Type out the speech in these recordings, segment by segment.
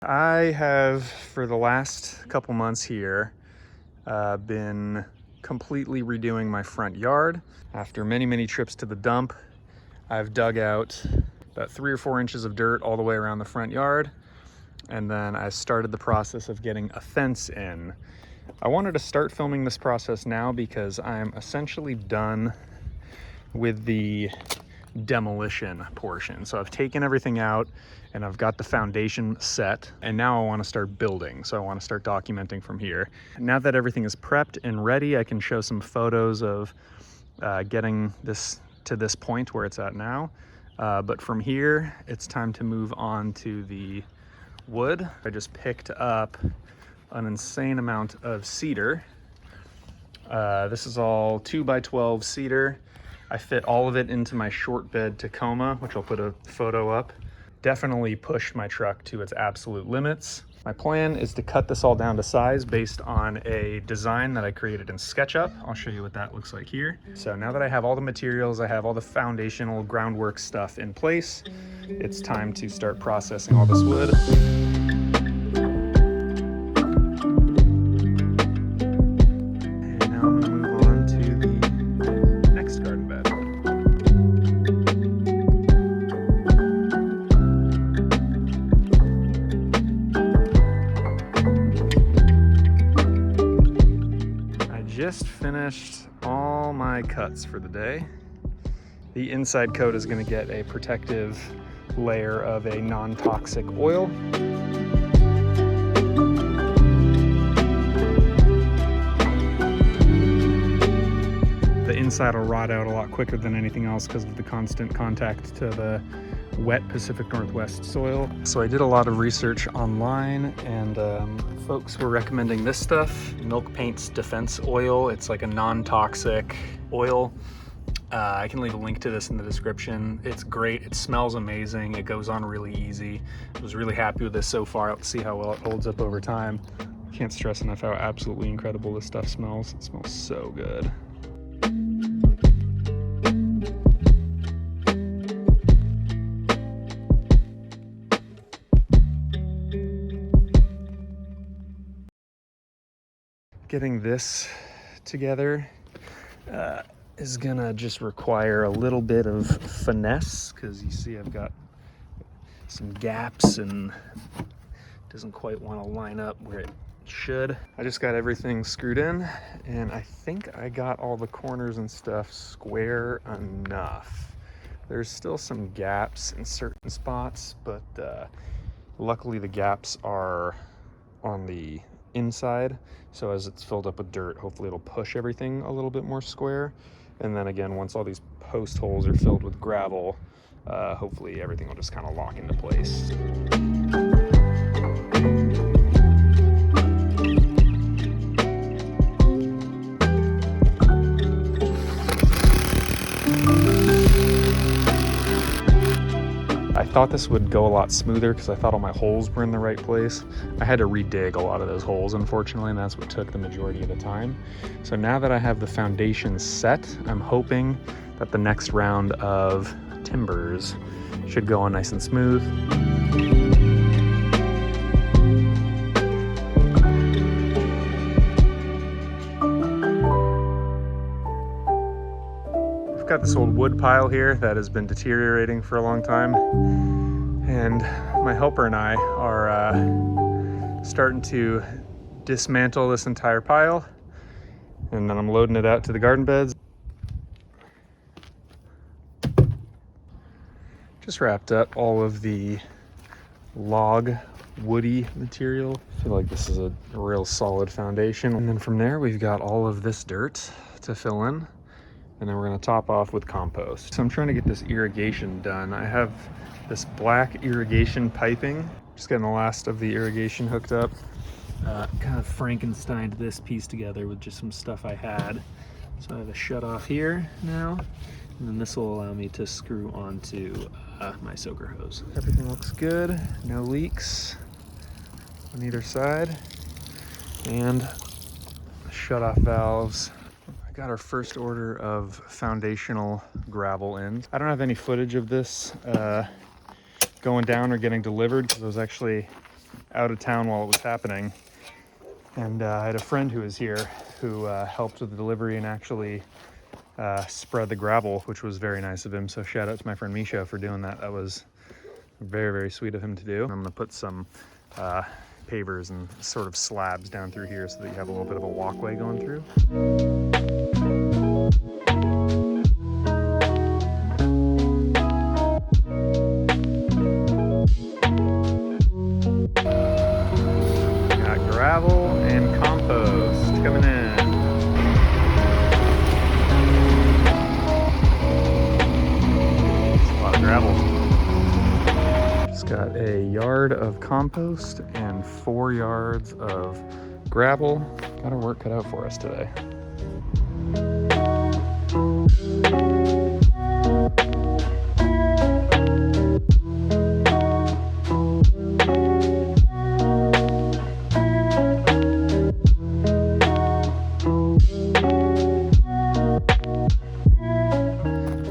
I have, for the last couple months here, been completely redoing my front yard. After many trips to the dump, I've dug out about 3 or 4 inches of dirt all the way around the front yard. And then I started the process of getting a fence in. I wanted to start filming this process now because I'm essentially done with the demolition portion. So I've taken everything out and I've got the foundation set, and now I want to start building. So I want to start documenting from here. Now that everything is prepped and ready, I can show some photos of getting this to this point where it's at now. But from here, it's time to move on to the wood. I just picked up an insane amount of cedar. This is all 2x12 cedar. I fit all of it into my short bed Tacoma, which I'll put a photo up. Definitely pushed my truck to its absolute limits. My plan is to cut this all down to size based on a design that I created in SketchUp. I'll show you what that looks like here. So now that I have all the materials, I have all the foundational groundwork stuff in place, it's time to start processing all this wood. Just finished all my cuts for the day. The inside coat is going to get a protective layer of a non-toxic oil. The inside will rot out a lot quicker than anything else because of the constant contact to the wet Pacific Northwest soil. So I did a lot of research online, and folks were recommending this stuff, Milk Paint's Defense Oil. It's like a non-toxic oil. I can leave a link to this in the description. It's great. It smells amazing. It goes on really easy. I was really happy with this so far. Let's see how well it holds up over time. Can't stress enough how absolutely incredible this stuff smells. It smells so good. Getting this together is gonna just require a little bit of finesse, because you see I've got some gaps and it doesn't quite want to line up where it should. I just got everything screwed in, and I think I got all the corners and stuff square enough. There's still some gaps in certain spots, but luckily the gaps are on the inside, so as it's filled up with dirt, hopefully it'll push everything a little bit more square. And then again, once all these post holes are filled with gravel, hopefully everything will just kind of lock into place. I thought this would go a lot smoother because I thought all my holes were in the right place. I had to redig a lot of those holes, unfortunately, and that's what took the majority of the time. So now that I have the foundation set, I'm hoping that the next round of timbers should go on nice and smooth. I've got this old wood pile here that has been deteriorating for a long time, and my helper and I are starting to dismantle this entire pile, and then I'm loading it out to the garden beds. Just wrapped up all of the log woody material. I feel like this is a real solid foundation, and then from there we've got all of this dirt to fill in. And then we're gonna top off with compost. So I'm trying to get this irrigation done. I have this black irrigation piping. Just getting the last of the irrigation hooked up. Kind of Frankensteined this piece together with just some stuff I had. So I have a shut off here now. And then this will allow me to screw onto my soaker hose. Everything looks good, no leaks on either side. And shut off valves. I got our first order of foundational gravel in. I don't have any footage of this going down or getting delivered because I was actually out of town while it was happening. And I had a friend who was here who helped with the delivery and actually spread the gravel, which was very nice of him. So shout out to my friend Misha for doing that. That was very, very sweet of him to do. I'm gonna put some pavers and sort of slabs down through here so that you have a little bit of a walkway going through. Got gravel and compost coming in. It's a lot of gravel. Just got a yard of compost and 4 yards of gravel. Got our work cut out for us today.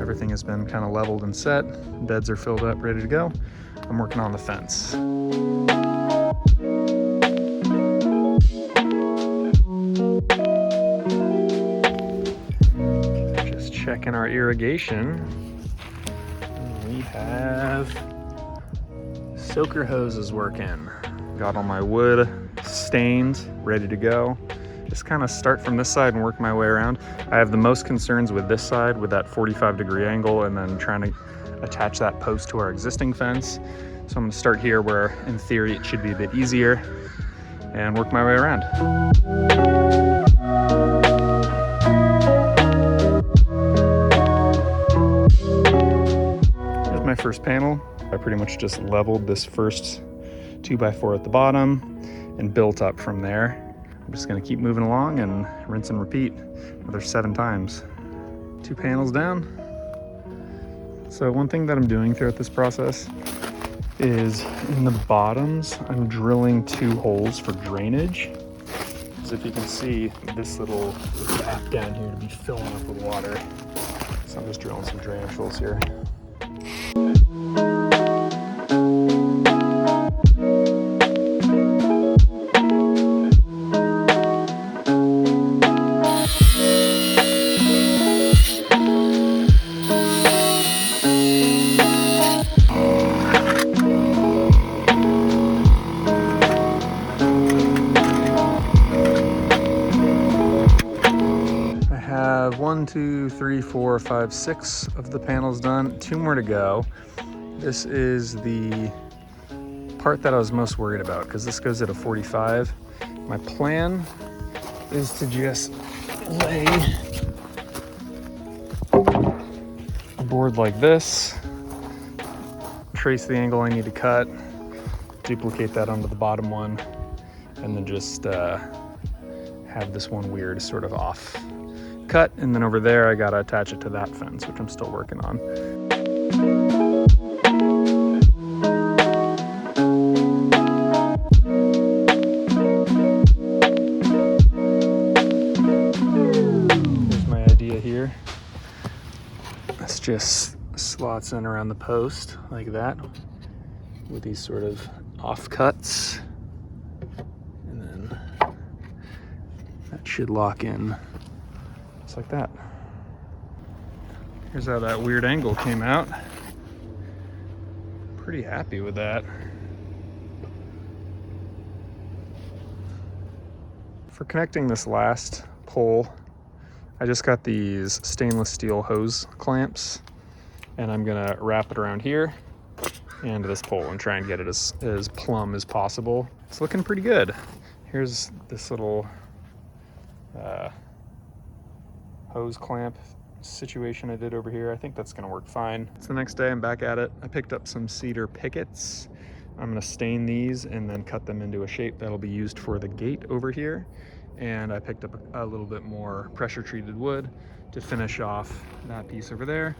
Everything has been kind of leveled and set. Beds are filled up, ready to go. I'm working on the fence. Just checking our irrigation. We have soaker hoses working. Got all my wood stained, ready to go. Just kind of start from this side and work my way around. I have the most concerns with this side with that 45-degree angle and then trying to attach that post to our existing fence. So I'm gonna start here where in theory it should be a bit easier and work my way around. Here's my first panel. I pretty much just leveled this first 2x4 at the bottom and built up from there. I'm just gonna keep moving along and rinse and repeat another 7 times. 2 panels down. So one thing that I'm doing throughout this process is in the bottoms, I'm drilling 2 holes for drainage. As if you can see this little gap down here to be filling up with water. So I'm just drilling some drainage holes here. Have 1, 2, 3, 4, 5, 6 of the panels done. 2 more to go. This is the part that I was most worried about because this goes at a 45. My plan is to just lay a board like this, trace the angle I need to cut, duplicate that onto the bottom one, and then just have this one weird sort of off cut, and then over there I gotta attach it to that fence, which I'm still working on. Here's my idea here. This just slots in around the post like that with these sort of offcuts, and then that should lock in just like that. Here's how that weird angle came out. Pretty happy with that. For connecting this last pole, I just got these stainless steel hose clamps, and I'm gonna wrap it around here and this pole and try and get it as plumb as possible. It's looking pretty good. Here's this little hose clamp situation I did over here. I think that's gonna work fine. It's the next day, I'm back at it. I picked up some cedar pickets. I'm gonna stain these and then cut them into a shape that'll be used for the gate over here. And I picked up a little bit more pressure treated wood to finish off that piece over there,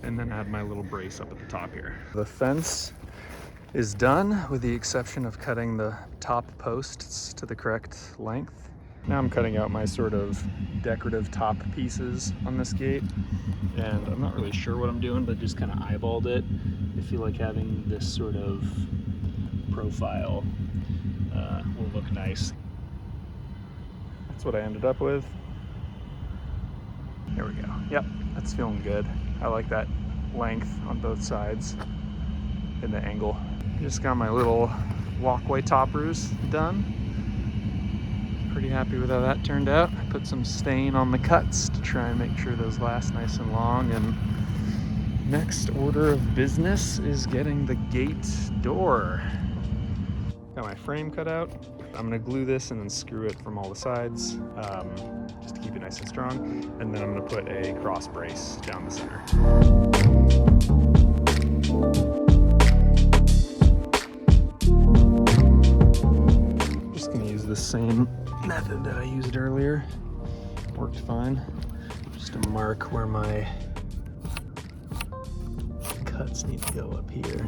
and then add my little brace up at the top here. The fence is done with the exception of cutting the top posts to the correct length. Now I'm cutting out my sort of decorative top pieces on this gate, and I'm not really sure what I'm doing, but just kind of eyeballed it. I feel like having this sort of profile will look nice. That's what I ended up with. There we go. Yep, that's feeling good. I like that length on both sides and the angle. Just got my little walkway toppers done. Pretty happy with how that turned out. I put some stain on the cuts to try and make sure those last nice and long. And next order of business is getting the gate door. Got my frame cut out. I'm gonna glue this and then screw it from all the sides, just to keep it nice and strong. And then I'm gonna put a cross brace down the center. Just gonna use the same method that I used earlier. Worked fine. Just to mark where my cuts need to go up here.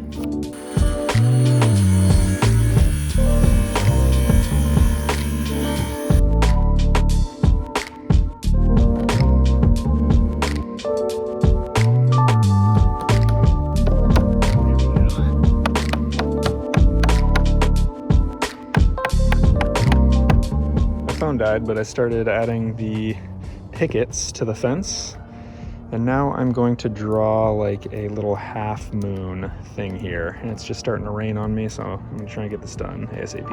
Died, but I started adding the pickets to the fence, and now I'm going to draw like a little half moon thing here, and it's just starting to rain on me, so I'm gonna try and get this done ASAP.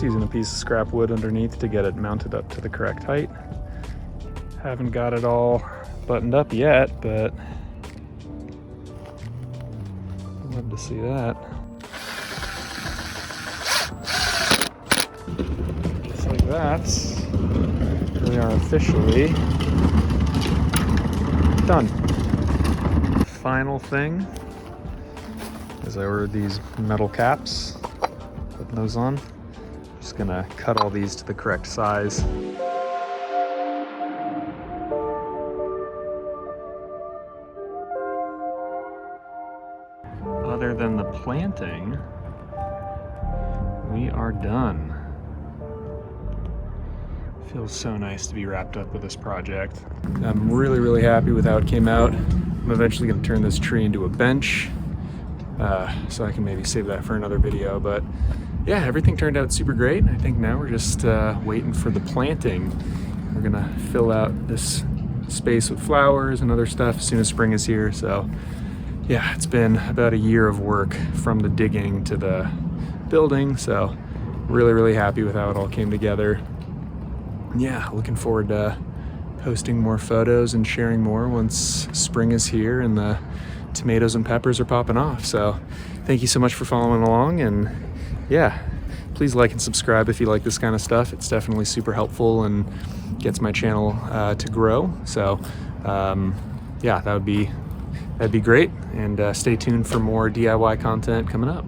Using a piece of scrap wood underneath to get it mounted up to the correct height. Haven't got it all buttoned up yet, but I'd love to see that. Just like that, we are officially done. Final thing is I ordered these metal caps, putting those on. Just gonna cut all these to the correct size. Other than the planting, we are done. Feels so nice to be wrapped up with this project. I'm really happy with how it came out. I'm eventually gonna turn this tree into a bench, so I can maybe save that for another video, but yeah, everything turned out super great. I think now we're just waiting for the planting. We're gonna fill out this space with flowers and other stuff as soon as spring is here. So yeah, it's been about a year of work from the digging to the building. So really happy with how it all came together. Yeah, looking forward to posting more photos and sharing more once spring is here and the tomatoes and peppers are popping off. So thank you so much for following along, and yeah, please like and subscribe if you like this kind of stuff. It's definitely super helpful and gets my channel to grow. So yeah, that'd be great, and stay tuned for more DIY content coming up.